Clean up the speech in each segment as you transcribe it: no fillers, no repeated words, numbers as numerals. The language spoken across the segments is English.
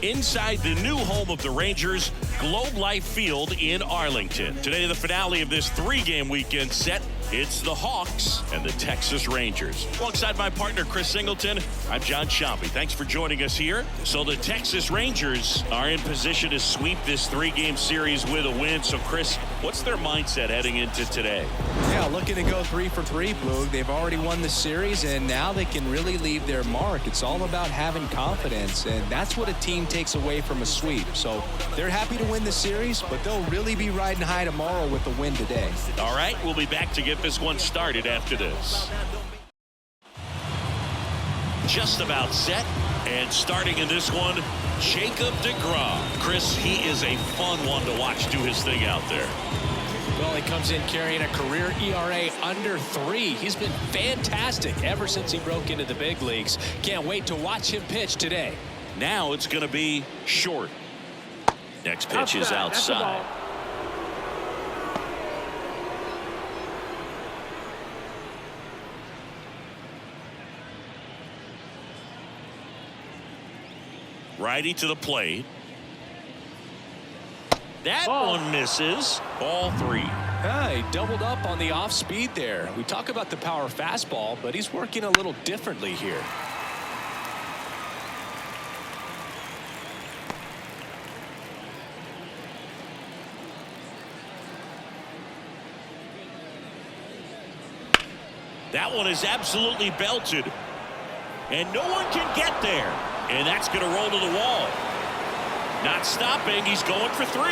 inside the new home of the Rangers, Globe Life Field in Arlington. Today, the finale of this three-game weekend set. It's the Hawks and the Texas Rangers. Alongside my partner, Chris Singleton, I'm John Chompy. Thanks for joining us here. So the Texas Rangers are in position to sweep this three-game series with a win. So, Chris, what's their mindset heading into today? Yeah, looking to go 3 for 3, Blue. They've already won the series, and now they can really leave their mark. It's all about having confidence, and that's what a team takes away from a sweep. So they're happy to win the series, but they'll really be riding high tomorrow with the win today. All right, we'll be back to get this one started after this. Just about set, and starting in this one, Jacob deGrom. Chris, he is a fun one to watch do his thing out there. Well, he comes in carrying a career ERA under 3. He's been fantastic ever since he broke into the big leagues. Can't wait to watch him pitch today. Now it's going to be short. Next pitch is outside. Righty to the plate. That one misses. Ball 3. He doubled up on the off speed there. We talk about the power fastball, but he's working a little differently here. That one is absolutely belted. And no one can get there. And that's going to roll to the wall. Not stopping. He's going for 3.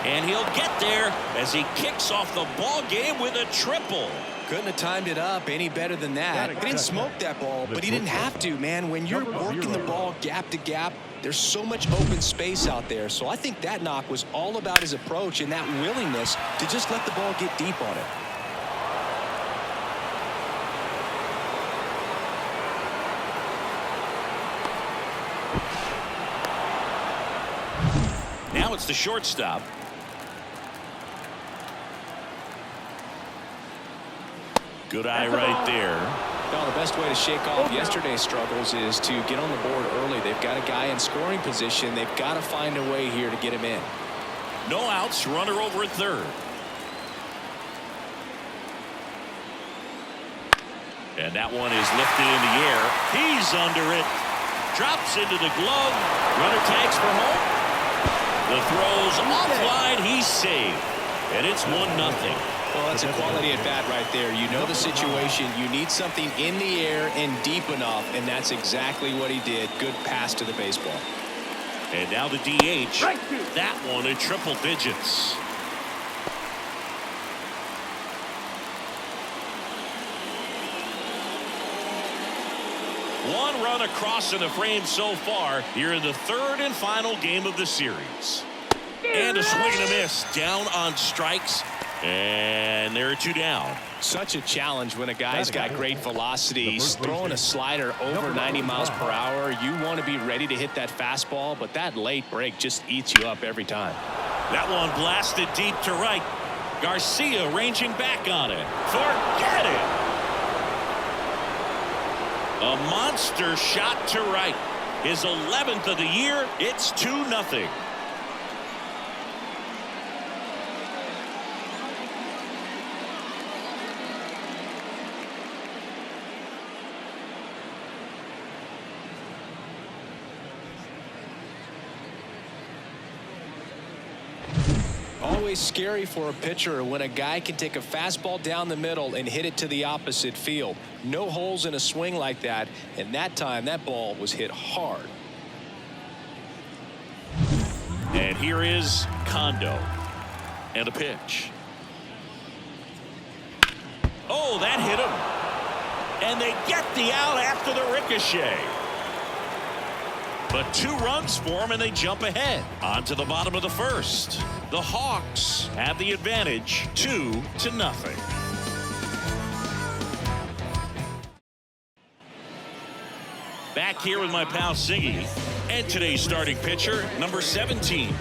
And he'll get there as he kicks off the ball game with a triple. Couldn't have timed it up any better than that. He didn't smoke that ball, but he didn't have to, man. When you're working the ball gap to gap, there's so much open space out there. So I think that knock was all about his approach and that willingness to just let the ball get deep on it. Now it's the shortstop. Good eye right there. Well, the best way to shake off yesterday's struggles is to get on the board early. They've got a guy in scoring position. They've got to find a way here to get him in. No outs, runner over at third. And that one is lifted in the air. He's under it. Drops into the glove. Runner tags for home. The throw's offline. He's saved. And it's 1-0. Well, that's a quality at bat right there. You know the situation. You need something in the air and deep enough, and that's exactly what he did. Good pass to the baseball. And now the DH. That one in triple digits. One run across in the frame so far here in the third and final game of the series. And a swing and a miss. Down on strikes. And there are 2 down. Such a challenge when a guy's got great velocity. He's throwing a slider over 90 miles per hour. You want to be ready to hit that fastball, but that late break just eats you up every time. That one blasted deep to right. Garcia ranging back on it. Forget it. A monster shot to right. His 11th of the year. It's 2-0. Always scary for a pitcher when a guy can take a fastball down the middle and hit it to the opposite field. No holes in a swing like that, and that time that ball was hit hard. And here is Kondo. And a pitch. Oh, that hit him. And they get the out after the ricochet. But 2 runs for them, and they jump ahead. On to the bottom of the first. The Hawks have the advantage, 2-0. Back here with my pal Siggy, and today's starting pitcher, number 17.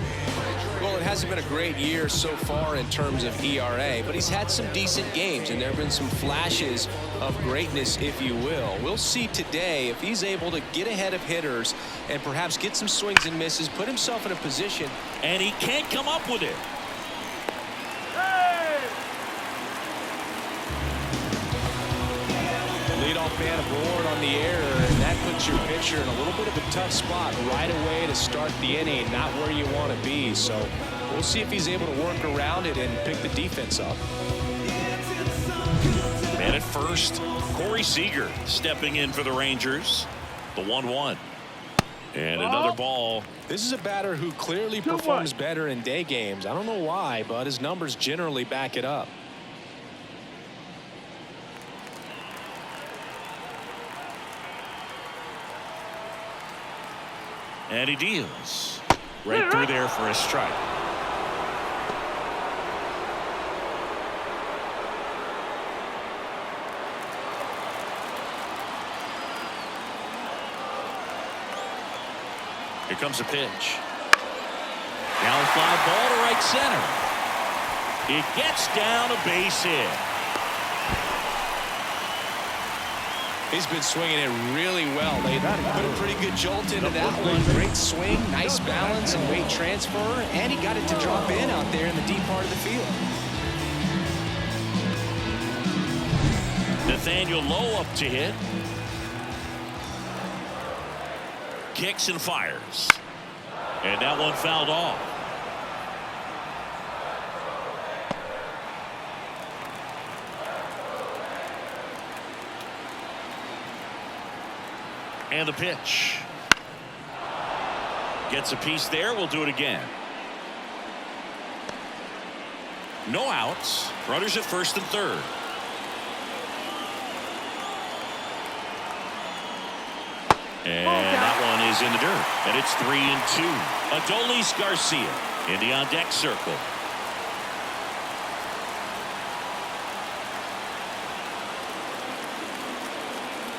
Well, it hasn't been a great year so far in terms of ERA, but he's had some decent games, and there have been some flashes of greatness, if you will. We'll see today if he's able to get ahead of hitters and perhaps get some swings and misses, put himself in a position. And he can't come up with it. Leadoff man aboard on the error, and that puts your pitcher in a little bit of a tough spot right away to start the inning, not where you want to be. So we'll see if he's able to work around it and pick the defense up. Man at first, Corey Seager stepping in for the Rangers. The 1-1. And another ball. This is a batter who clearly performs better in day games. I don't know why, but his numbers generally back it up. And he deals right through there for a strike. Here comes a pitch. Now a fly ball to right center. It gets down a base hit. He's been swinging it really well. They put a pretty good jolt into that one. Great swing, nice balance and weight transfer, and he got it to drop in out there in the deep part of the field. Nathaniel Lowe up to hit. Kicks and fires. And that one fouled off. And the pitch. Gets a piece there. We'll do it again. No outs. Runners at first and third. And that one is in the dirt. And it's 3-2. Adolis Garcia in the on-deck circle.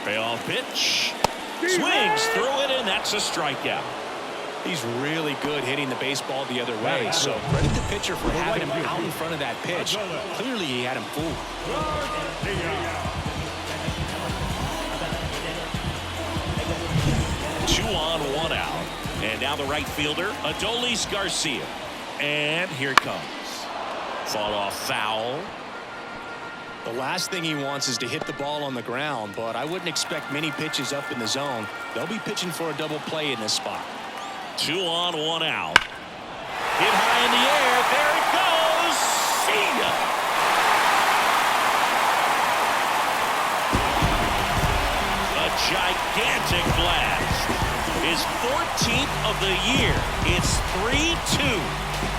Payoff pitch. Swings through it, and that's a strikeout. He's really good hitting the baseball the other way. So credit the pitcher for having him out in front of that pitch. Clearly, he had him fooled. 2 on, 1 out. And now the right fielder, Adolis Garcia. And here it comes. Fought off foul. The last thing he wants is to hit the ball on the ground, but I wouldn't expect many pitches up in the zone. They'll be pitching for a double play in this spot. 2 on, 1 out. Hit high in the air. There it goes. See ya. A gigantic blast. His 14th of the year. It's 3-2.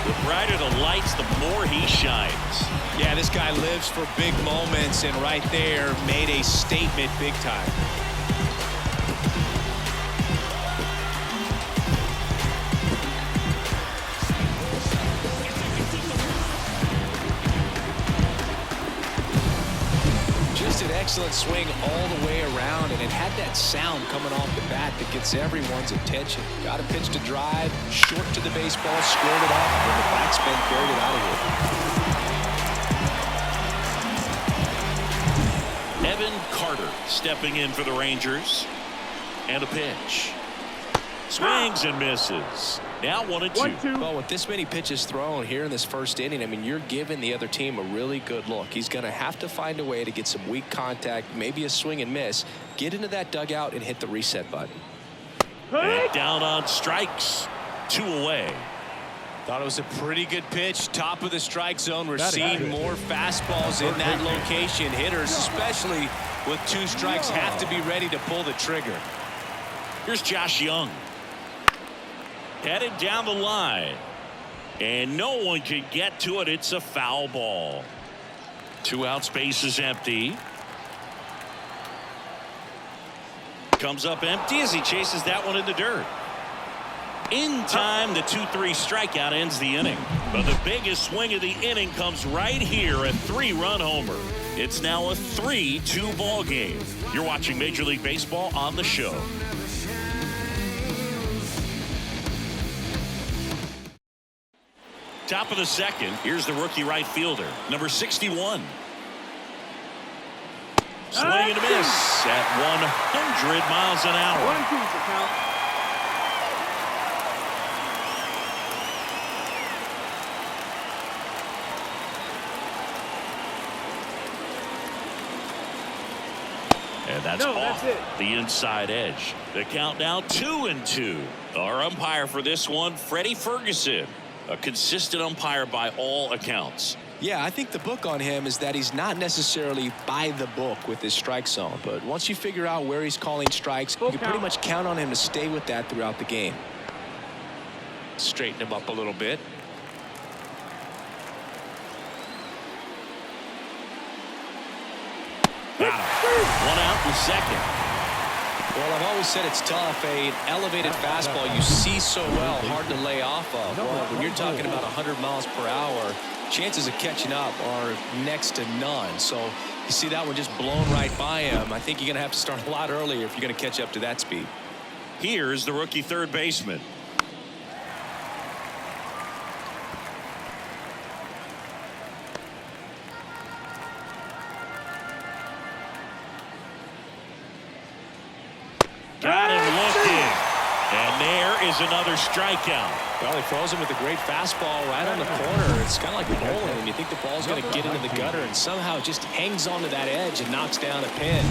The brighter the lights, the more he shines. Yeah, this guy lives for big moments, and right there made a statement big time. Just an excellent swing all the way around, and it had that sound coming off the bat that gets everyone's attention. Got a pitch to drive, short to the baseball, squared it up, and the backspin carried it out of here. Evan Carter stepping in for the Rangers. And a pitch. Swings and misses. Now 1-2. Well, with this many pitches thrown here in this first inning, I mean, you're giving the other team a really good look. He's going to have to find a way to get some weak contact, maybe a swing and miss, get into that dugout and hit the reset button. And down on strikes. 2 away. Thought it was a pretty good pitch. Top of the strike zone. We're seeing more fastballs in that location. Hitters, especially with 2 strikes, have to be ready to pull the trigger. Here's Josh Young. Headed down the line. And no one could get to it. It's a foul ball. 2 out, space is empty. Comes up empty as he chases that one in the dirt. In time, the 2-3 strikeout ends the inning. But the biggest swing of the inning comes right here, a 3-run homer. It's now a 3-2 ball game. You're watching Major League Baseball on the Show. Top of the second. Here's the rookie right fielder, number 61. Swing and a miss at 100 miles an hour. 1-2 for count. And that's off the inside edge. The count now 2-2. Our umpire for this one, Freddie Ferguson, a consistent umpire by all accounts. Yeah, I think the book on him is that he's not necessarily by the book with his strike zone. But once you figure out where he's calling strikes, you can pretty much count on him to stay with that throughout the game. Straighten him up a little bit. Got him. One out in the second. Well, I've always said it's tough. An elevated fastball you see so well, hard to lay off of. Well, when you're talking about 100 miles per hour, chances of catching up are next to none. So you see that one just blown right by him. I think you're going to have to start a lot earlier if you're going to catch up to that speed. Here's the rookie third baseman. Got him looking. And there is another strikeout. Well, he throws him with a great fastball right on the corner. It's kind of like bowling when you think the ball's going to get into the gutter, and somehow it just hangs onto that edge and knocks down a pin.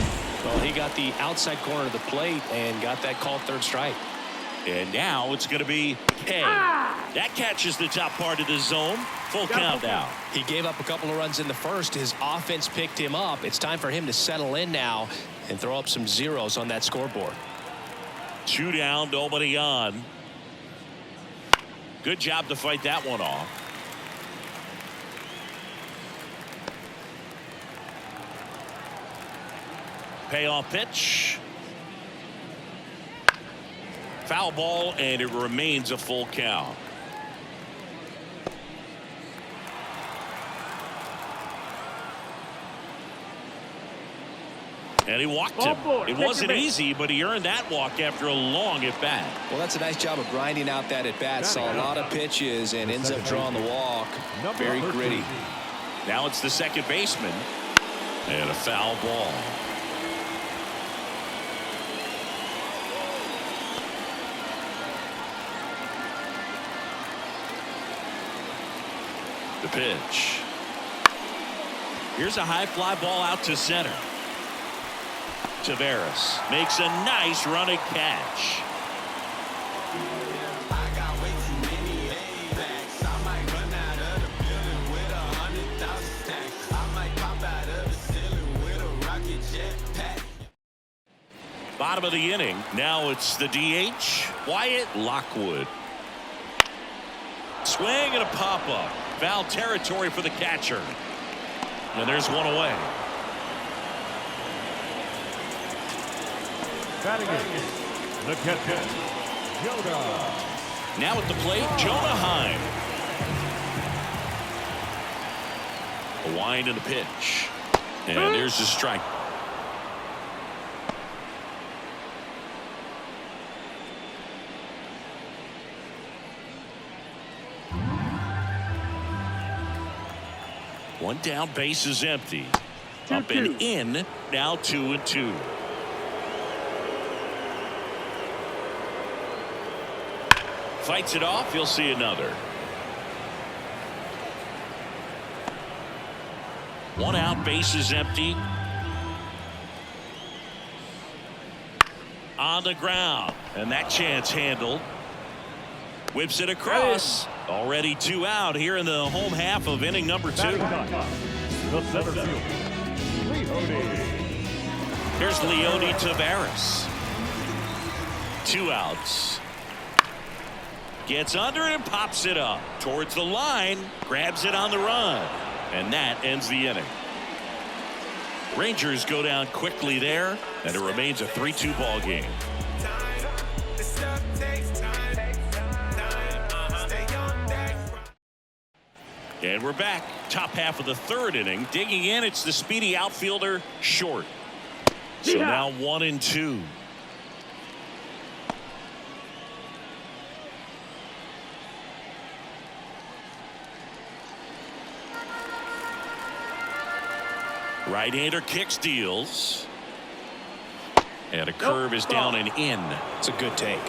Well, he got the outside corner of the plate and got that called third strike. And now it's going to be K. That catches the top part of the zone. Full count now. He gave up a couple of runs in the first. His offense picked him up. It's time for him to settle in now and throw up some zeros on that scoreboard. 2 down, nobody on. Good job to fight that one off. Payoff pitch. Foul ball, and it remains a full count. And he walked him. It wasn't easy, but he earned that walk after a long at bat. Well, that's a nice job of grinding out that at bat. Saw a lot of pitches and ends up drawing the walk. Very gritty. Now it's the second baseman, and a foul ball. The pitch. Here's a high fly ball out to center. Tavares makes a nice running catch. Bottom of the inning. Now it's the DH, Wyatt Lockwood. Swing and a pop-up. Foul territory for the catcher. And there's one away. Batting in, the catcher, Jonah. Now at the plate, Jonah Heim. A wind and a pitch. And there's the strike. One down, base is empty. Up and in, now 2-2. Fights it off, you'll see another. One out, base is empty. On the ground, and that chance handled. Whips it across. Already 2 out here in the home half of inning number 2. The center field, Leone. Here's Leone Tavares. 2 outs. Gets under it and pops it up towards the line. Grabs it on the run. And that ends the inning. Rangers go down quickly there, and it remains a 3-2 ball game. And we're back. Top half of the 3rd inning. Digging in, it's the speedy outfielder, Short. So now 1-2. Right-hander kicks, deals. And a curve is down and in. It's a good take.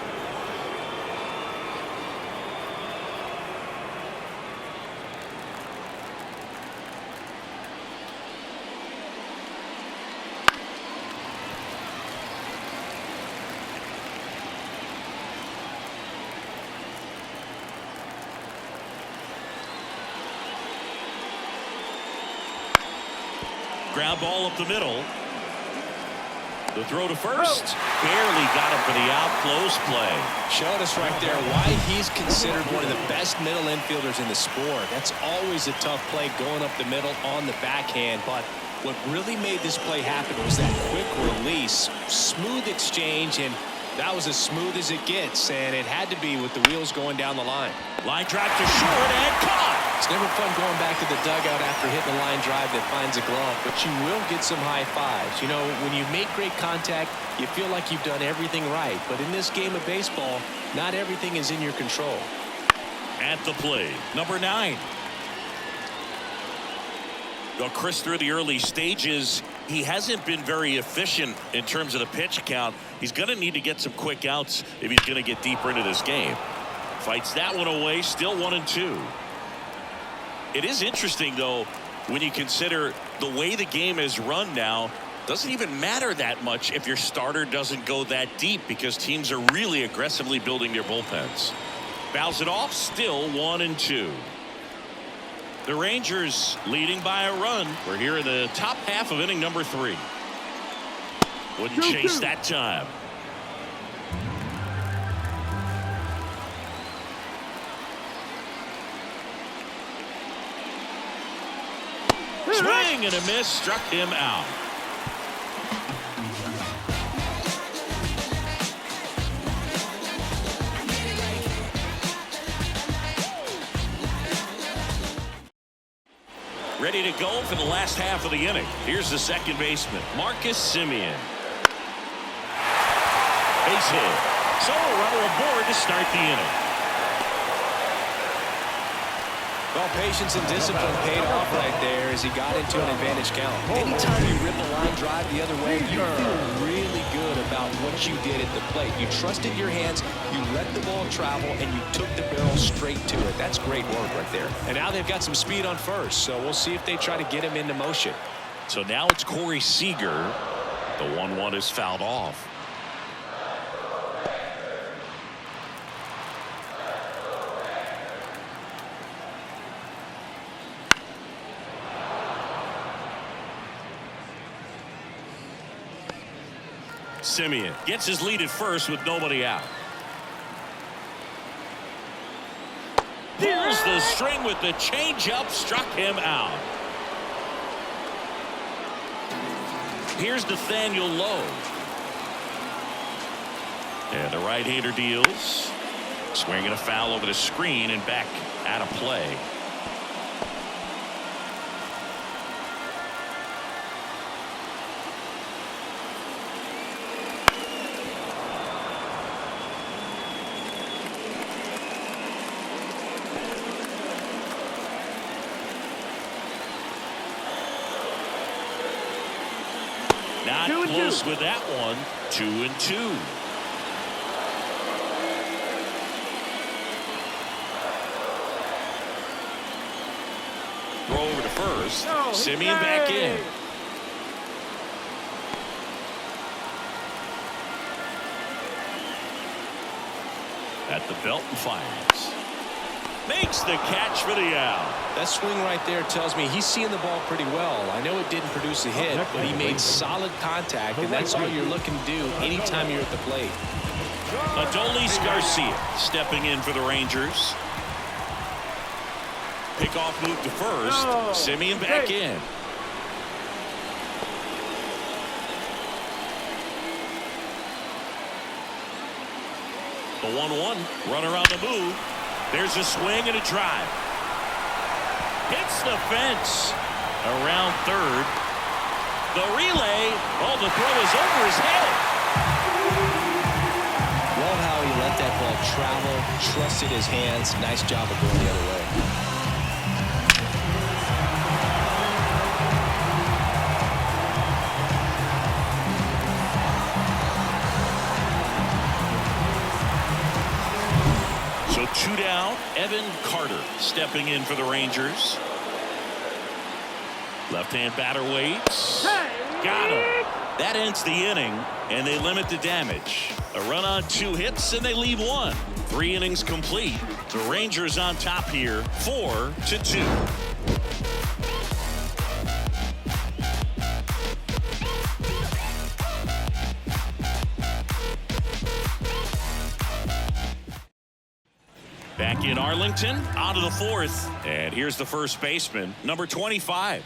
Ground ball up the middle. The throw to first. Barely got him for the out. Close play. Showed us right there why he's considered one of the best middle infielders in the sport. That's always a tough play going up the middle on the backhand. But what really made this play happen was that quick release. Smooth exchange, and that was as smooth as it gets. And it had to be with the wheels going down the line. Line drive to short and caught. It's never fun going back to the dugout after hitting a line drive that finds a glove, but you will get some high fives. You know, when you make great contact, you feel like you've done everything right. But in this game of baseball, not everything is in your control. At the plate, number 9. Well, Chris, through the early stages, he hasn't been very efficient in terms of the pitch count. He's going to need to get some quick outs if he's going to get deeper into this game. Fights that one away, still 1-2. It is interesting, though, when you consider the way the game is run now. Doesn't even matter that much if your starter doesn't go that deep, because teams are really aggressively building their bullpens. Fouls it off, still 1-2. The Rangers leading by a run. We're here in the top half of inning number 3. Wouldn't chase that time. Swing and a miss, struck him out. Ready to go for the last half of the inning. Here's the second baseman, Marcus Semien. Base hit. So a runner aboard to start the inning. Well, patience and discipline paid off right there as he got into an advantage count. Anytime you rip a line drive the other way, you feel really good about what you did at the plate. You trusted your hands, you let the ball travel, and you took the barrel straight to it. That's great work right there. And now they've got some speed on first, so we'll see if they try to get him into motion. So now it's Corey Seager. The 1-1 is fouled off. Semien gets his lead at first with nobody out. Pulls the string with the changeup, struck him out. Here's Nathaniel Lowe. And the right-hander deals. Swinging a foul over the screen and back out of play. Not close with that one. 2-2. Throw over to first. Semien back in. At the belt and fires. Makes the catch for the out. That swing right there tells me he's seeing the ball pretty well. I know it didn't produce a hit, but he made solid contact, and that's all you're looking to do anytime you're at the plate. Adolis Garcia stepping in for the Rangers. Pickoff move to first. Semien back in. The 1-1 runner on the move. There's a swing and a drive. Hits the fence around third. The relay. Oh, the throw is over his head. Love how he let that ball travel, trusted his hands. Nice job of going the other way. So 2 down. Evan Carter stepping in for the Rangers. Left-hand batter waits. Got him. That ends the inning, and they limit the damage. A run on 2 hits, and they leave 1. 3 innings complete. The Rangers on top here, 4-2. Back in Arlington, on to the 4th. And here's the first baseman, number 25.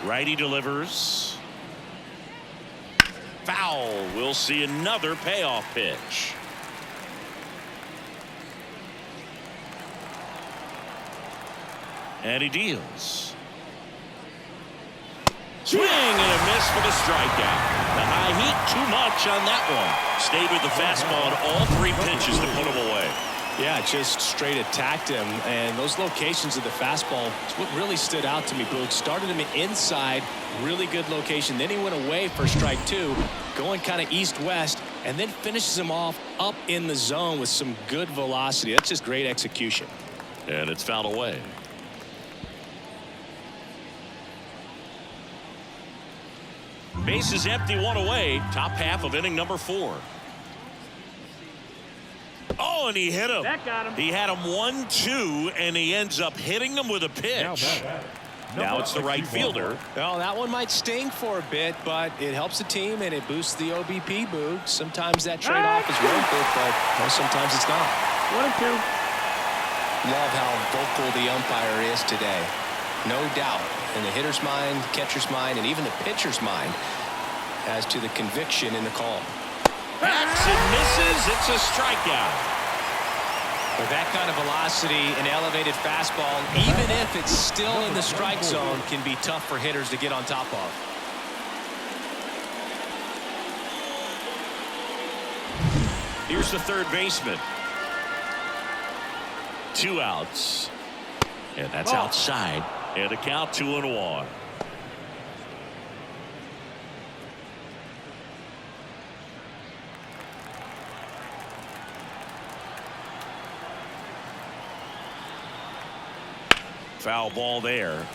Righty delivers. Foul. We'll see another payoff pitch. And he deals. Swing and a miss for the strikeout. The high heat, too much on that one. Stayed with the fastball on all 3 pitches to put him away. Yeah, just straight attacked him, and those locations of the fastball is what really stood out to me. Boog started him inside, really good location. Then he went away for strike 2, going kind of east-west, and then finishes him off up in the zone with some good velocity. That's just great execution. And it's fouled away. Bases empty, 1 away. Top half of inning number 4. Oh, and he hit him. That got him. He had him 1-2, and he ends up hitting him with a pitch. Now it's the right fielder. Well, that one might sting for a bit, but it helps the team and it boosts the OBP, Boog. Sometimes that trade-off is worth it, but sometimes it's not. 1-2. Love how vocal the umpire is today. No doubt in the hitter's mind, catcher's mind, and even the pitcher's mind as to the conviction in the call. Bats and misses. It's a strikeout. With that kind of velocity, an elevated fastball, even if it's still in the strike zone, can be tough for hitters to get on top of. Here's the third baseman. 2 outs. And that's outside. And a count 2-1. Foul ball there.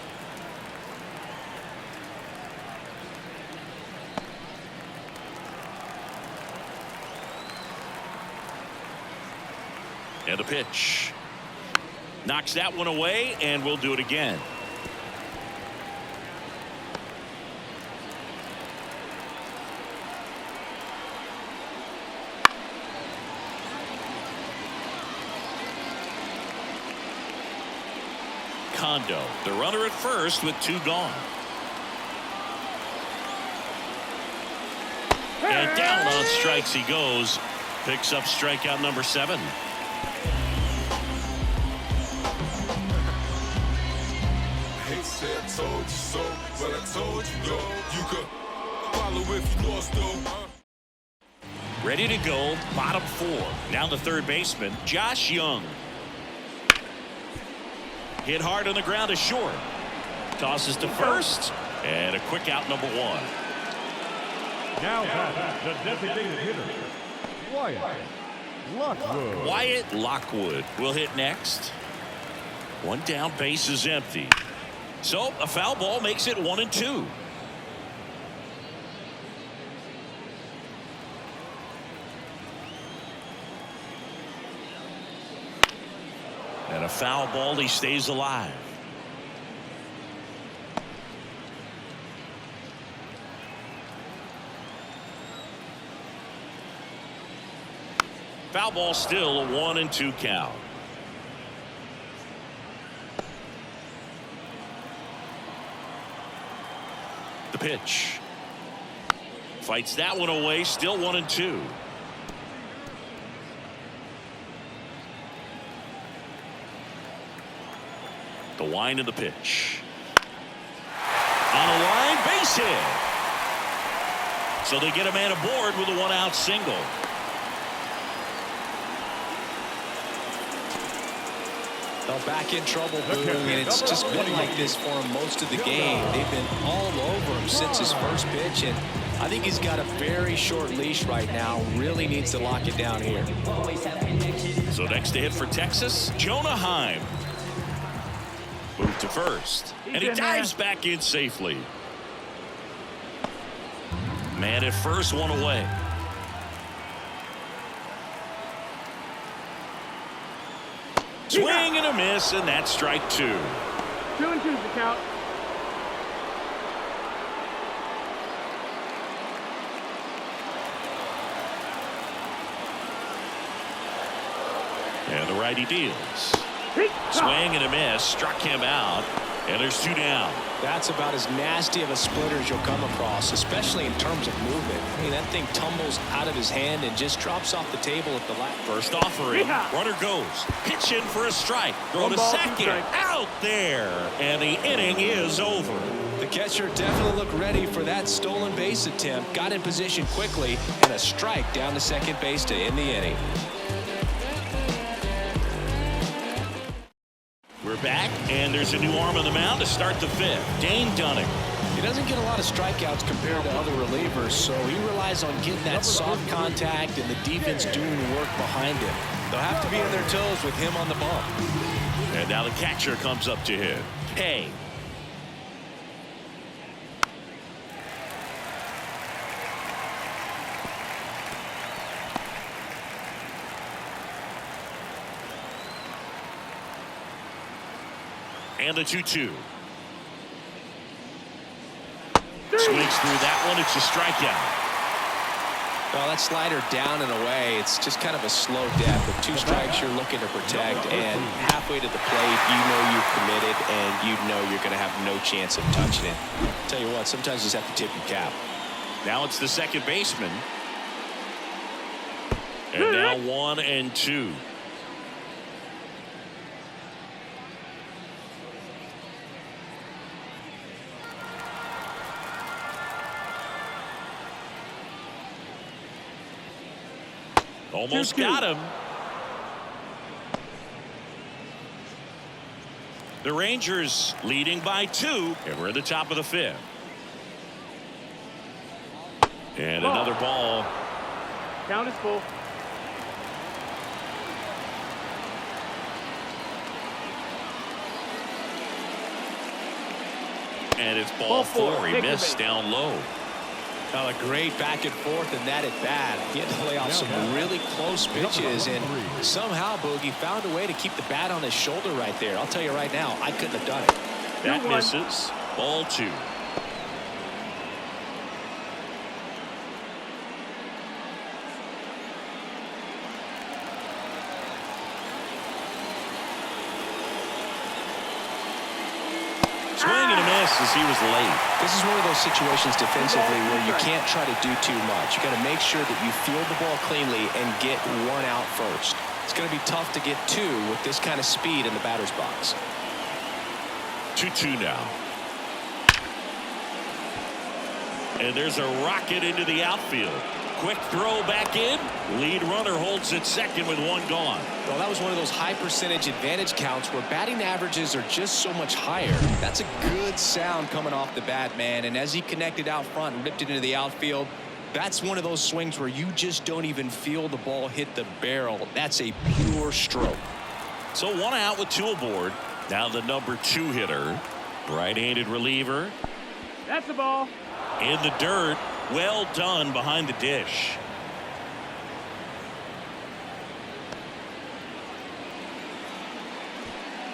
And a pitch. Knocks that one away, and we'll do it again. Kondo, the runner at first with 2 gone. And down on strikes he goes. Picks up strikeout number 7. Told you so, but I told you no. You could follow if you lost though. Ready to go, bottom 4. Now the third baseman, Josh Young. Hit hard on the ground to short. Tosses to first, and a quick out number 1. Now the designated hitter, Wyatt Lockwood. Wyatt Lockwood will hit next. 1 down, base is empty. So a foul ball makes it 1-2. And a foul ball, he stays alive. Foul ball, still a 1-2 count. The pitch. Fights that one away, still 1-2. The wind of the pitch. On a line, base hit. So they get a man aboard with a 1-out single. Well, back in trouble, Boog, and it's just been like this for him most of the game. They've been all over him since his first pitch, and I think he's got a very short leash right now. Really needs to lock it down here. So next to hit for Texas, Jonah Heim. Move to first, and he dives back in safely. Man at first, one away. Swing and a miss, and that's strike 2. 2-2's the count. And the righty deals. Swing and a miss, struck him out, and there's 2 down. That's about as nasty of a splitter as you'll come across, especially in terms of movement. I mean, that thing tumbles out of his hand and just drops off the table at the last. First offering, runner goes, pitch in for a strike, throw to second, out there, and the inning is over. The catcher definitely looked ready for that stolen base attempt, got in position quickly, and a strike down to second base to end the inning. We're back, and there's a new arm on the mound to start the 5th. Dane Dunning. He doesn't get a lot of strikeouts compared to other relievers, so he relies on getting that soft contact and the defense doing work behind him. They'll have to be on their toes with him on the bump. And now the catcher comes up to hit. Hey. And the 2-2. Swings through that one. It's a strikeout. Well, that slider down and away, it's just kind of a slow death. With 2 strikes, you're looking to protect, and halfway to the plate, you know you've committed, and you know you're going to have no chance of touching it. Tell you what, sometimes you just have to tip your cap. Now it's the second baseman. And now 1 and 2. Almost got him. The Rangers leading by 2, and we're at the top of the 5th. And another ball. Count is full. And it's ball 4. He missed down low. Well, a great back and forth and that at bat. He had to lay off some really close pitches, and somehow Boogie found a way to keep the bat on his shoulder right there. I'll tell you right now, I couldn't have done it. That misses. Ball 2. Swing and a miss as he was late. This is one of those situations defensively where you can't try to do too much. You got to make sure that you field the ball cleanly and get 1 out first. It's going to be tough to get 2 with this kind of speed in the batter's box. 2-2 now. And there's a rocket into the outfield. Quick throw back in. Lead runner holds at second with 1 gone. Well, that was one of those high percentage advantage counts where batting averages are just so much higher. That's a good sound coming off the bat, man. And as he connected out front and ripped it into the outfield, that's one of those swings where you just don't even feel the ball hit the barrel. That's a pure stroke. So 1 out with 2 aboard. Now the number 2 hitter. Right-handed reliever. That's the ball. In the dirt. Well done behind the dish.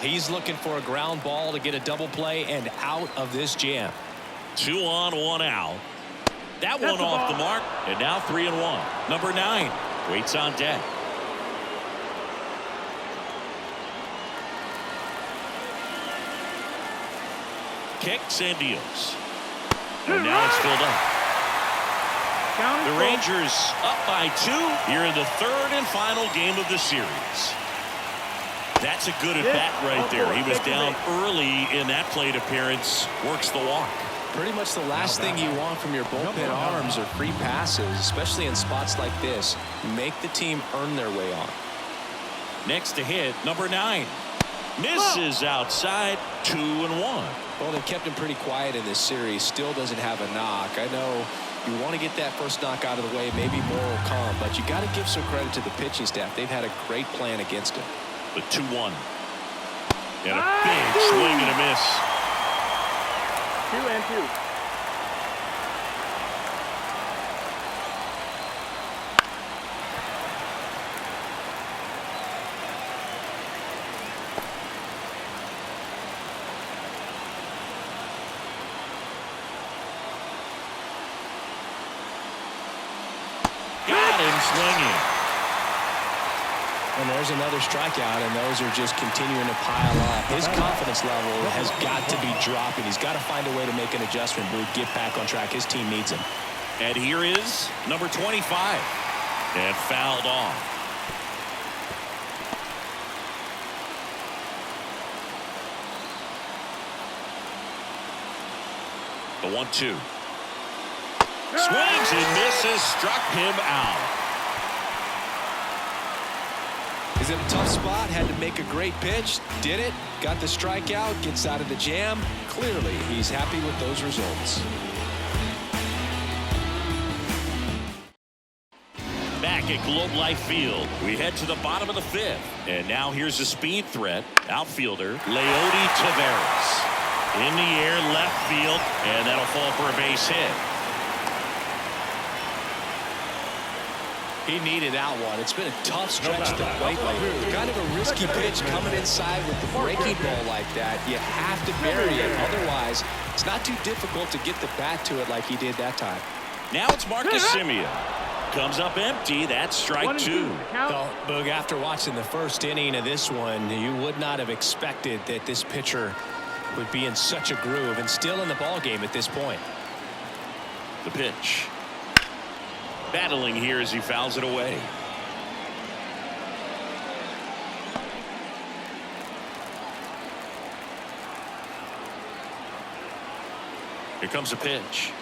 He's looking for a ground ball to get a double play and out of this jam. 2 on, 1 out. That one off the mark, and now 3 and 1. Number 9 waits on deck. Kicks and deals. And now it's filled up. The Rangers up by 2 here in the 3rd and final game of the series. That's a good at bat right there. He was down early in that plate appearance. Works the walk. Pretty much the last thing you want from your bullpen arms are free passes, especially in spots like this. Make the team earn their way on. Next to hit, number 9. Misses outside. 2-1. Well, they've kept him pretty quiet in this series. Still doesn't have a knock. I know you want to get that first knock out of the way. Maybe more will come, but you got to give some credit to the pitching staff. They've had a great plan against him. The 2-1. And a big swing and a miss. 2-2. Swinging. And there's another strikeout, and those are just continuing to pile up. His confidence level has got to be dropping. He's got to find a way to make an adjustment, Boog, get back on track. His team needs him. And here is number 25. And fouled off. The 1-2. Swings and misses. Struck him out. He's in a tough spot, had to make a great pitch, did it, got the strikeout, gets out of the jam. Clearly, he's happy with those results. Back at Globe Life Field, we head to the bottom of the 5th. And now here's a speed threat. Outfielder, Leody Taveras. In the air, left field, and that'll fall for a base hit. He needed that one. It's been a tough stretch to the plate lately. Kind of a risky pitch coming inside with the breaking ball like that. You have to bury it. Otherwise, it's not too difficult to get the bat to it like he did that time. Now it's Marcus Semien. Comes up empty. That's strike 2. Well, Boog, after watching the first inning of this one, you would not have expected that this pitcher would be in such a groove and still in the ball game at this point. The pitch. Battling here as he fouls it away. Here comes a pitch.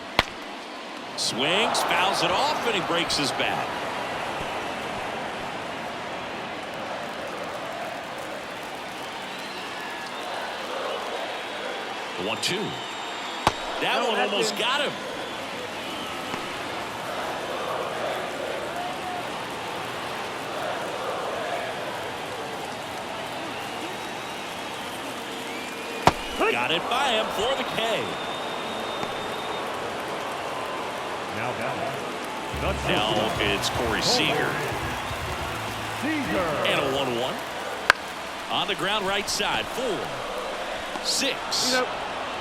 Swings, fouls it off, and he breaks his bat. The 1-2. That one almost got him. Got it by him for the K. Now it's Corey Seager. And a 1-1. On the ground right side. 4, 6,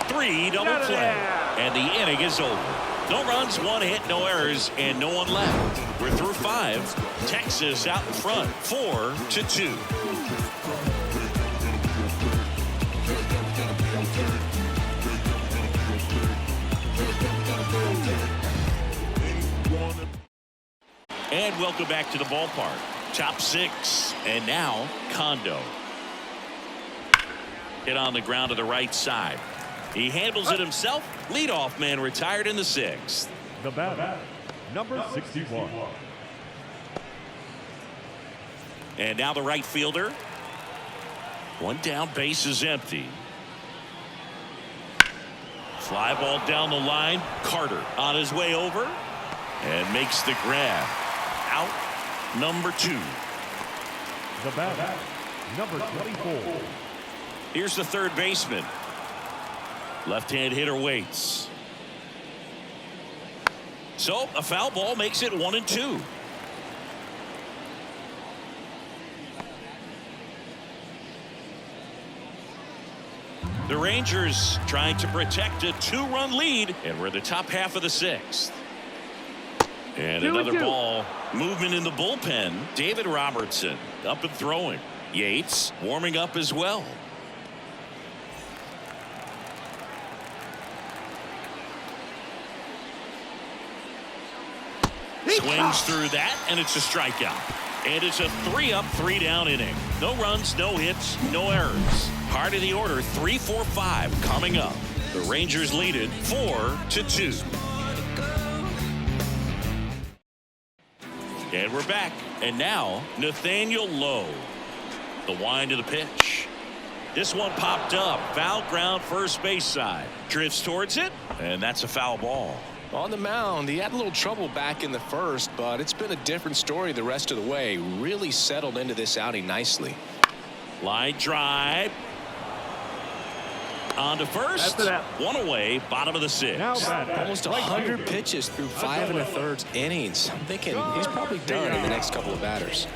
3 double play. And the inning is over. No runs, 1 hit, no errors, and no one left. We're through 5. Texas out in front. 4-2. And welcome back to the ballpark. Top 6. And now Kondo. Hit on the ground to the right side. He handles it himself. Leadoff man retired in the 6th. The batter, number 61. And now the right fielder. One down, base is empty. Fly ball down the line. Carter on his way over and makes the grab. Out number 2. The batter, number 24. Here's the third baseman. Left-hand hitter waits. So a foul ball makes it 1-2. The Rangers trying to protect a 2-run lead, and we're in the top half of the 6th. And another ball. Movement in the bullpen. David Robertson up and throwing. Yates warming up as well. Swings through that, and it's a strikeout. And it's a 3-up, 3-down inning. No runs, no hits, no errors. Part of the order, 3-4-5 coming up. The Rangers lead it 4-2. And we're back. And now Nathaniel Lowe. The wind of the pitch. This one popped up. Foul ground, first base side. Drifts towards it, and that's a foul ball. On the mound, he had a little trouble back in the first, but it's been a different story the rest of the way. Really settled into this outing nicely. Line drive. On to first. One away, bottom of the sixth. Almost 100 pitches through 5 1/3 innings. I'm thinking he's probably done in the next couple of batters.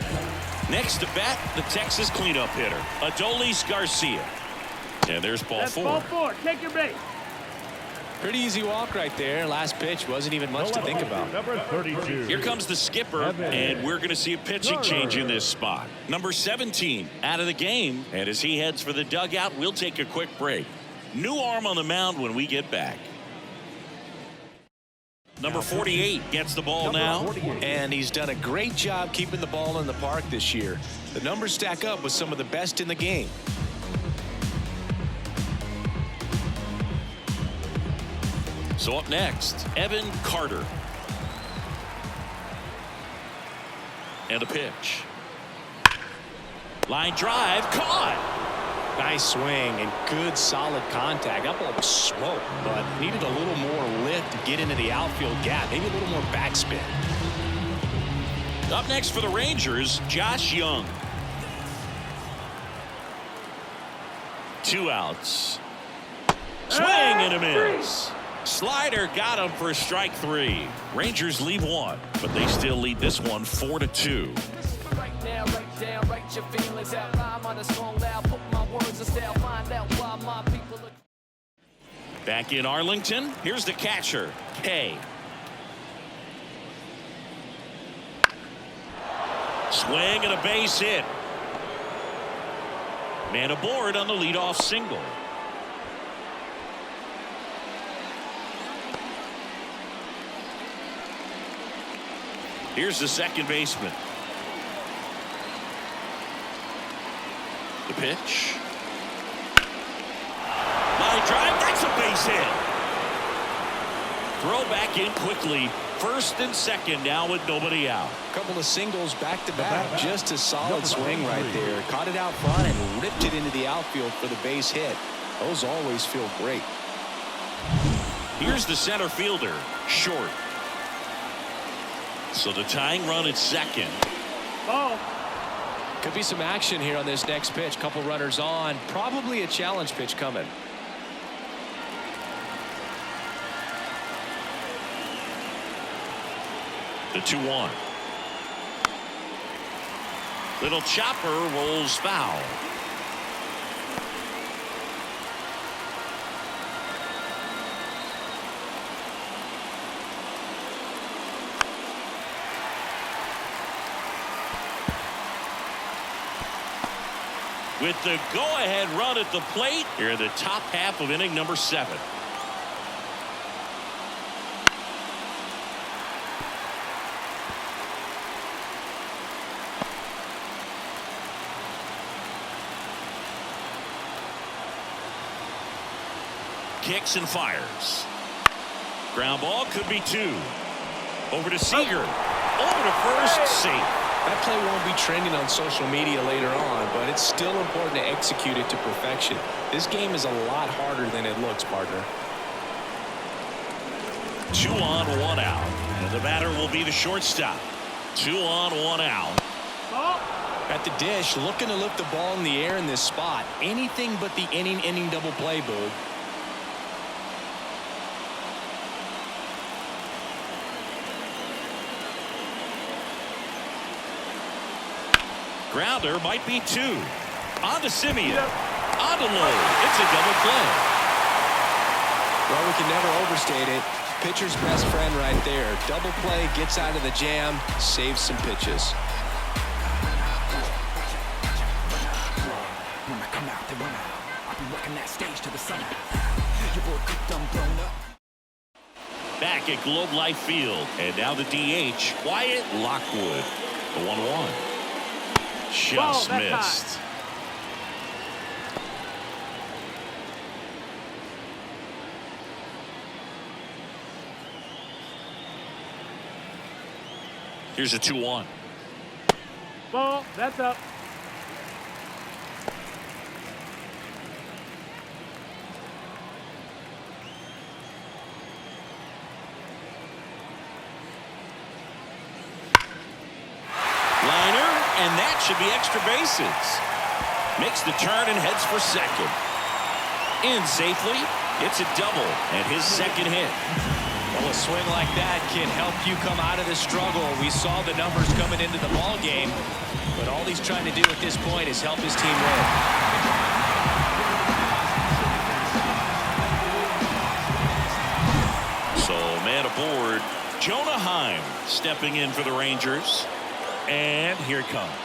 Next to bat, the Texas cleanup hitter, Adolis Garcia. And there's ball That's four. ball four. Take your base. Pretty easy walk right there. Last pitch wasn't even much to think about. Number 32. Here comes the skipper, and we're going to see a pitching change in this spot. Number 17 out of the game, and as he heads for the dugout, we'll take a quick break. New arm on the mound when we get back. Number 48 gets the ball now. And he's done a great job keeping the ball in the park this year. The numbers stack up with some of the best in the game. So up next, Evan Carter. And a pitch. Line drive, caught. Nice swing and good solid contact. That ball was smoked, but needed a little more lift to get into the outfield gap. Maybe a little more backspin. Up next for the Rangers, Josh Young. 2 outs. Swing and a miss. Slider got him for strike 3. Rangers lead 1, but they still lead this one 4-2. Right now, right down, write your feelings out, rhyme on a song loud, put my words in style, find out why my people are. Back in Arlington, here's the catcher, Kay. Swing and a base hit. Man aboard on the leadoff single. Here's the second baseman. The pitch. Line drive, that's a base hit. Throw back in quickly. First and second now with nobody out. Couple of singles back to back. Just a solid swing right there. Caught it out front and ripped it into the outfield for the base hit. Those always feel great. Here's the center fielder, short. So the tying run at second. Ball. Could be some action here on this next pitch. Couple runners on. Probably a challenge pitch coming. The 2-1. Little chopper rolls foul. With the go-ahead run at the plate here in the top half of inning number 7. Kicks and fires. Ground ball, could be 2. Over to Seager. Over to first, safe. That play won't be trending on social media later on, but it's still important to execute it to perfection. This game is a lot harder than it looks, partner. 2 on, 1 out. And the batter will be the shortstop. 2 on, 1 out. Ball. At the dish, looking to lift the ball in the air in this spot. Anything but the inning double play, Boog. Grounder might be 2. On to Simeon. On to Lowe. It's a double play. Well, we can never overstate it. Pitcher's best friend right there. Double play, gets out of the jam, saves some pitches. When I come out, they run out. I'll be working that stage to the sun out. Your boy cooked, I'm blown up. Back at Globe Life Field. And now the DH, Wyatt Lockwood. The 1-1. Just missed. Here's a 2-1. Ball. That's up. Liner, and that should be extra bases. Makes the turn and heads for second. In safely. It's a double and his second hit. Well, a swing like that can help you come out of the struggle. We saw the numbers coming into the ball game, but all he's trying to do at this point is help his team win. So man aboard, Jonah Heim stepping in for the Rangers, and here it comes.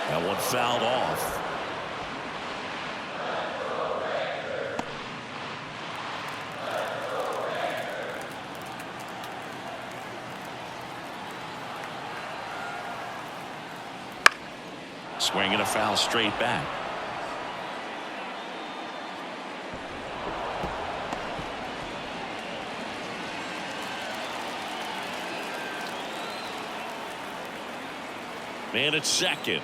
That one fouled off. Swinging a foul straight back. Man at second.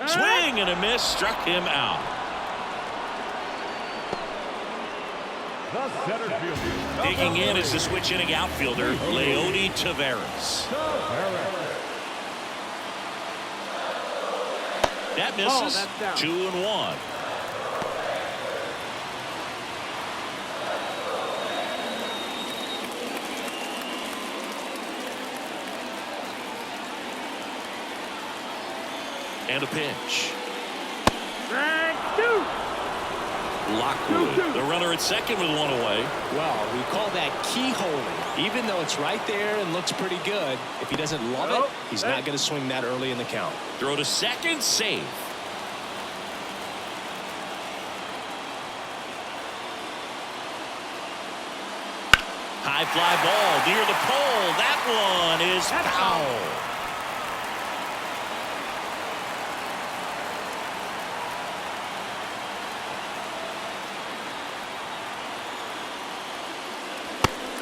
Swing and a miss, struck him out. The center fielder. Digging in is the switch inning outfielder, Leody Taveras. That misses. 2-1. And a pitch. Lockwood, the runner at second with one away. Well, we call that keyholing. Even though it's right there and looks pretty good, if he doesn't love it, he's not going to swing that early in the count. Throw to second, safe. High fly ball near the pole. That one is foul.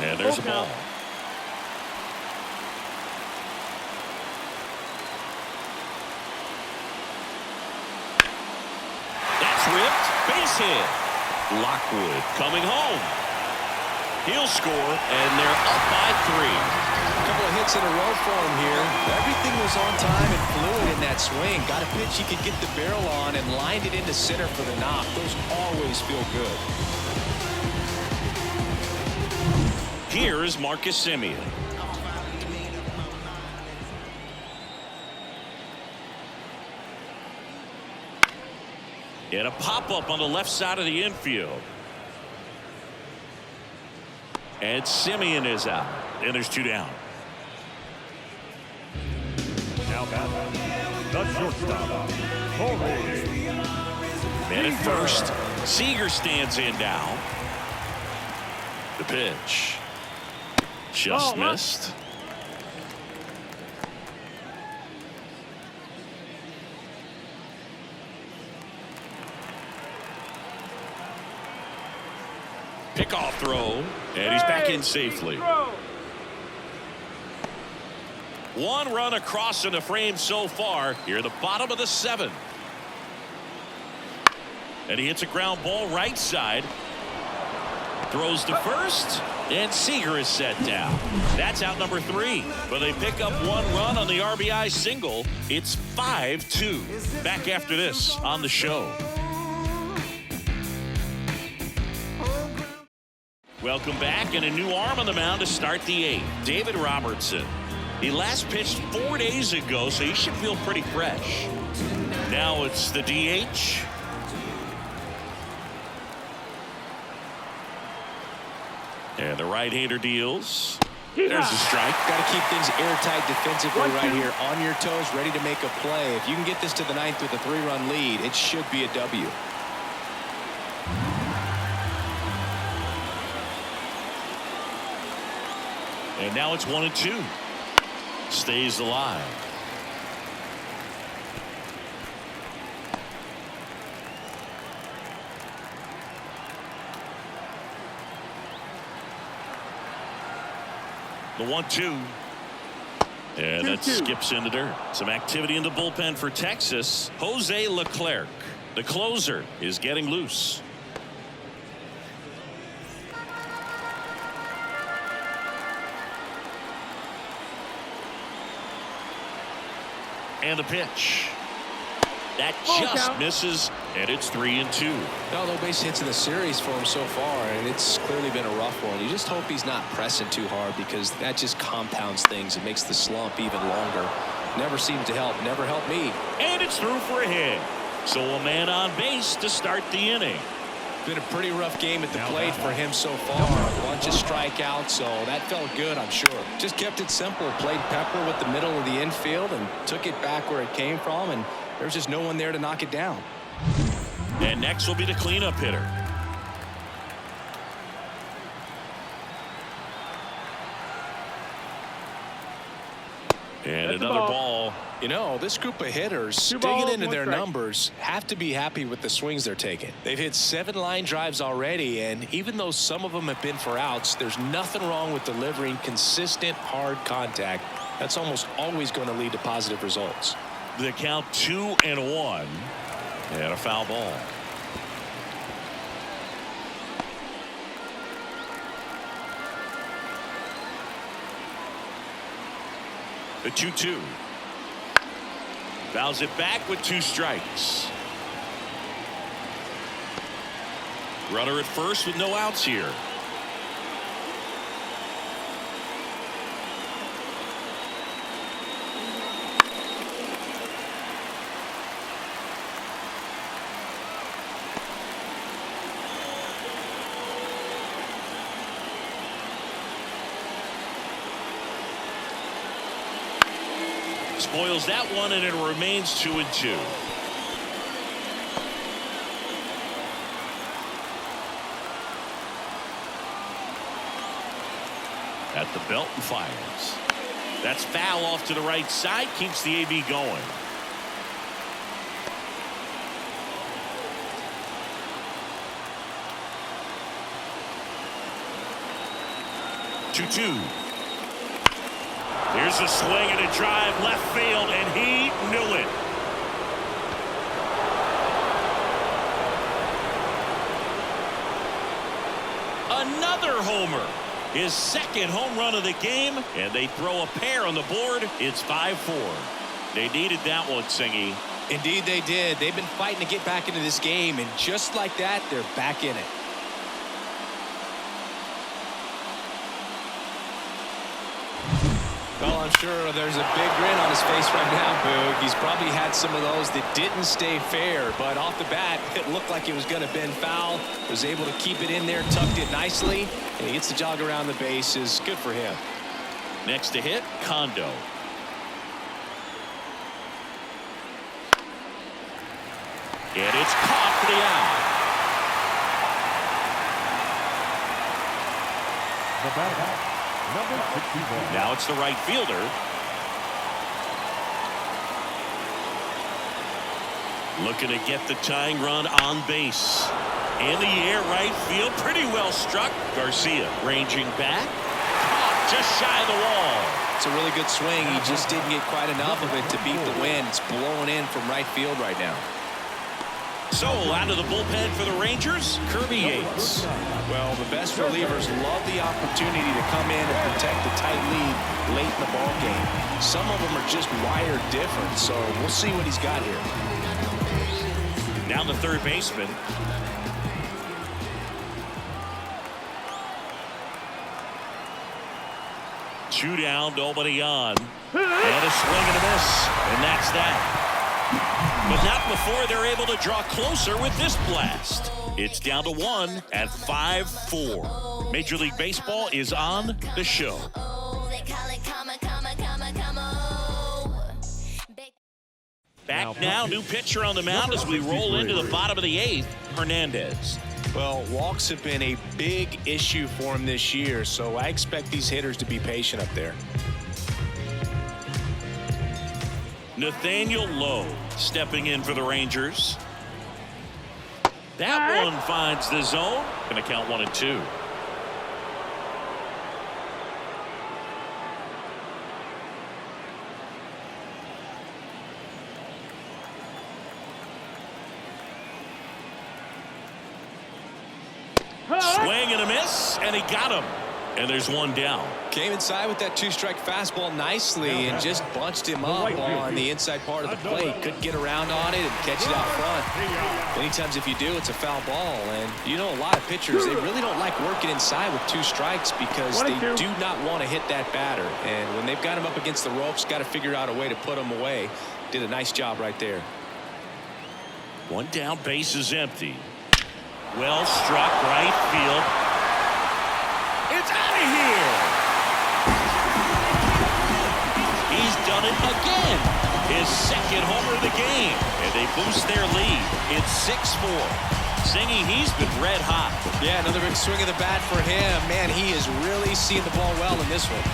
And there's a ball. That's ripped. Base hit. Lockwood coming home. He'll score, and they're up by 3. A couple of hits in a row for him here. Everything was on time and fluid in that swing. Got a pitch he could get the barrel on and lined it into center for the knock. Those always feel good. Here is Marcus Semien. And a pop-up on the left side of the infield. And Semien is out. And there's 2 down. Now batting, the shortstop, Torres. Man at first. Seager stands in now. The pitch. Just missed. Pickoff throw, and he's back in safely. 1 run across in the frame so far. Here at the bottom of the 7th. And he hits a ground ball right side. Throws to first, and Seager is set down. That's out number 3. But they pick up 1 run on the RBI single. It's 5-2. Back after this on the show. Welcome back, and a new arm on the mound to start the 8th. David Robertson. He last pitched 4 days ago, so he should feel pretty fresh. Now it's the DH. And the right-hander deals. There's a strike. Got to keep things airtight defensively right here. On your toes, ready to make a play. If you can get this to the 9th with a 3-run lead, it should be a W. And now it's 1-2. Stays alive. The 1-2. And that skips in the dirt. Some activity in the bullpen for Texas. Jose Leclerc, the closer, is getting loose. And the pitch. That just misses, and it's 3-2. No base hits in the series for him so far, and it's clearly been a rough one. You just hope he's not pressing too hard, because that just compounds things. It makes the slump even longer. Never seems to help. Never helped me. And it's through for a hit. So a man on base to start the inning. Been a pretty rough game at the plate for him so far. A bunch of strikeouts, so that felt good, I'm sure. Just kept it simple. Played pepper with the middle of the infield and took it back where it came from, and there's just no one there to knock it down. And next will be the cleanup hitter. And another ball. You know, this group of hitters, digging into their numbers, have to be happy with the swings they're taking. They've hit 7 line drives already, and even though some of them have been for outs, there's nothing wrong with delivering consistent, hard contact. That's almost always going to lead to positive results. The count 2-1, and a foul ball. The 2-2. Fouls it back with 2 strikes. Runner at first with no outs here. Spoils that one, and it remains 2-2. At the belt and fires. That's foul off to the right side. Keeps the AB going. Two. Here's a swing and a drive left field, and he knew it. Another homer. His second home run of the game, and they throw a pair on the board. It's 5-4. They needed that one, Singy. Indeed they did. They've been fighting to get back into this game, and just like that, they're back in it. Well, I'm sure there's a big grin on his face right now, Boog. He's probably had some of those that didn't stay fair, but off the bat, it looked like it was going to bend foul. Was able to keep it in there, tucked it nicely, and he gets the jog around the bases. Good for him. Next to hit, Kondo. And it's caught for the out. The batter, number 61. Now it's the right fielder. Looking to get the tying run on base. In the air, right field, pretty well struck. Garcia ranging back. Just shy of the wall. It's a really good swing. He just didn't get quite enough of it to beat the wind. It's blowing in from right field right now. So out of the bullpen for the Rangers, Kirby Yates. Well, the best relievers love the opportunity to come in and protect the tight lead late in the ball game. Some of them are just wired different, so we'll see what he's got here. Now the third baseman. Two down, nobody on. And a swing and a miss. And that's that. But not before they're able to draw closer with this blast. It's down to 1 at 5-4. Major League Baseball is on the show. Back now, new pitcher on the mound as we roll into the bottom of the 8th, Hernandez. Well, walks have been a big issue for him this year, so I expect these hitters to be patient up there. Nathaniel Lowe stepping in for the Rangers. That one finds the zone. Going to count 1 and 2. Swing and a miss, and he got him. And there's one down. Came inside with that two-strike fastball nicely and just bunched him up on the inside part of the plate. Couldn't get around on it and catch it out front. Many times if you do, it's a foul ball. And you know, a lot of pitchers, they really don't like working inside with two strikes because they do not want to hit that batter. And when they've got him up against the ropes, got to figure out a way to put him away. Did a nice job right there. One down, base is empty. Well struck, right field. It's out of here. He's done it again. His second homer of the game. And they boost their lead. It's 6-4. Singy, he's been red hot. Yeah, another big swing of the bat for him. Man, he is really seeing the ball well in this one.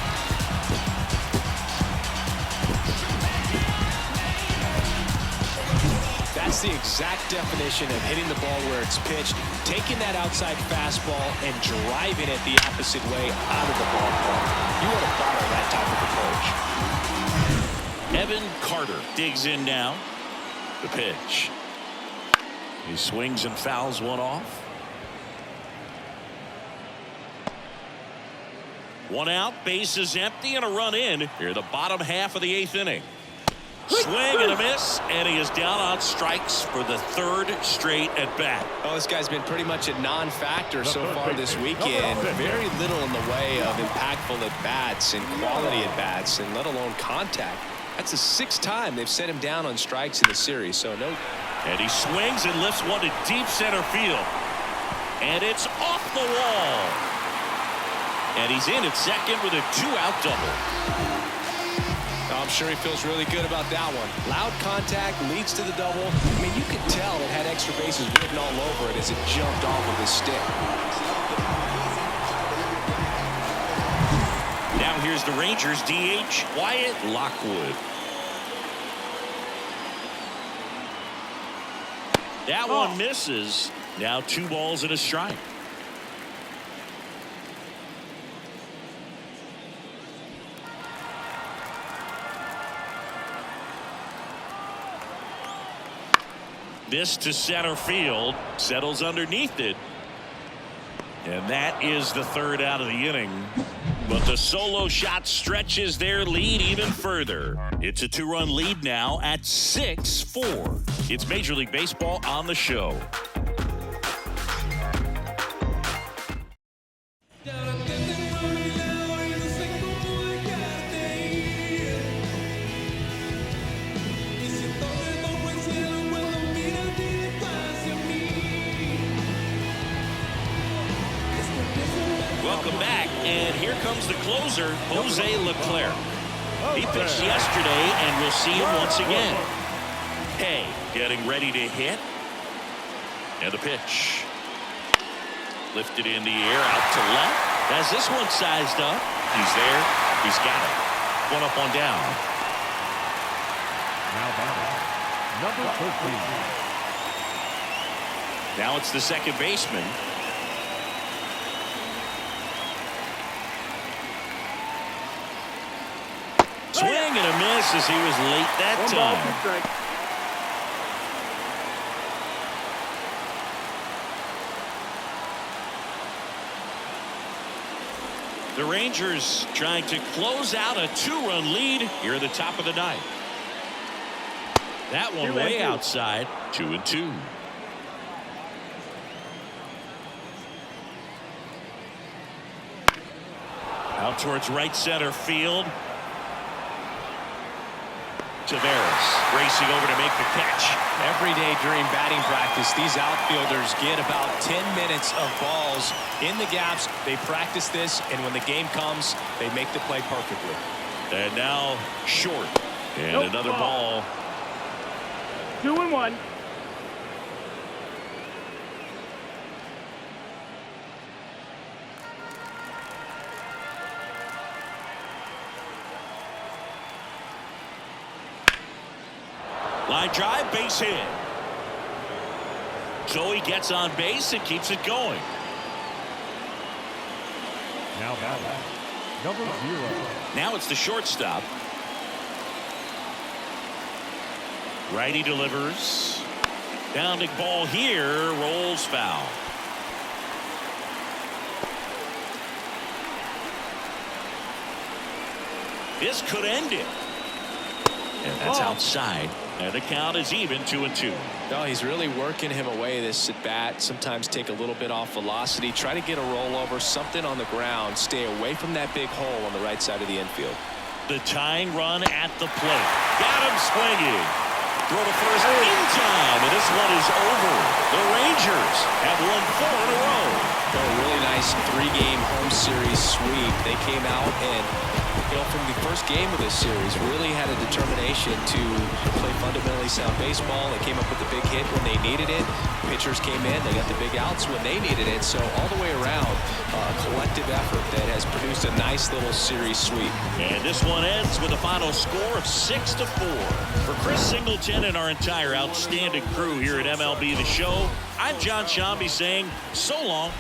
That's the exact definition of hitting the ball where it's pitched, taking that outside fastball and driving it the opposite way out of the ballpark. You want to follow that type of approach. Evan Carter digs in now. The pitch. He swings and fouls one off. One out, base is empty, and a run in here the bottom half of the 8th inning. Swing and a miss, and he is down on strikes for the 3rd straight at bat. Oh, this guy's been pretty much a non-factor so far this weekend. Very little in the way of impactful at-bats and quality at-bats, and let alone contact. That's the 6th time they've set him down on strikes in the series, so no. And he swings and lifts one to deep center field. And it's off the wall. And he's in at second with a 2-out double. I'm sure he feels really good about that one. Loud contact leads to the double. I mean, you could tell it had extra bases written all over it as it jumped off of his stick. Now here's the Rangers DH, Wyatt Lockwood. That one misses. Now 2 balls and a strike. This to center field, settles underneath it. And that is the 3rd out of the inning. But the solo shot stretches their lead even further. It's a 2-run lead now at 6-4. It's Major League Baseball on the show. Welcome back, and here comes the closer, Jose Leclerc. He pitched yesterday, and we'll see him once again. Hey, getting ready to hit. And the pitch. Lifted in the air, out to left. Has this one sized up. He's there. He's got it. One up, one down. Now batting, number 13. Now it's the second baseman. Swing and a miss as he was late that time. The Rangers trying to close out a 2-run lead here at the top of the 9th. That one way outside, 2-2. Out towards right center field. Taveras racing over to make the catch. Every day during batting practice, these outfielders get about 10 minutes of balls in the gaps. They practice this, and when the game comes, they make the play perfectly. And now short. And another ball. 2-1. Line drive, base hit. So he gets on base and keeps it going. Now batting, number 0. Now it's the shortstop. Righty delivers. Bounding ball here, rolls foul. This could end it. And that's outside. And the count is even 2-2. No, he's really working him away, this at bat. Sometimes take a little bit off velocity, try to get a rollover, something on the ground, stay away from that big hole on the right side of the infield. The tying run at the plate. Got him swinging. Throw to first in time, and this one is over. The Rangers have won 4 in a row. A really nice 3-game home series sweep. They came out and, from the first game of this series, really had a determination to play fundamentally sound baseball. They came up with the big hit when they needed it. Pitchers came in, they got the big outs when they needed it. So all the way around, a collective effort that has produced a nice little series sweep. And this one ends with a final score of 6-4. For Chris Singleton and our entire outstanding crew here at MLB The Show, I'm John Shambi saying so long.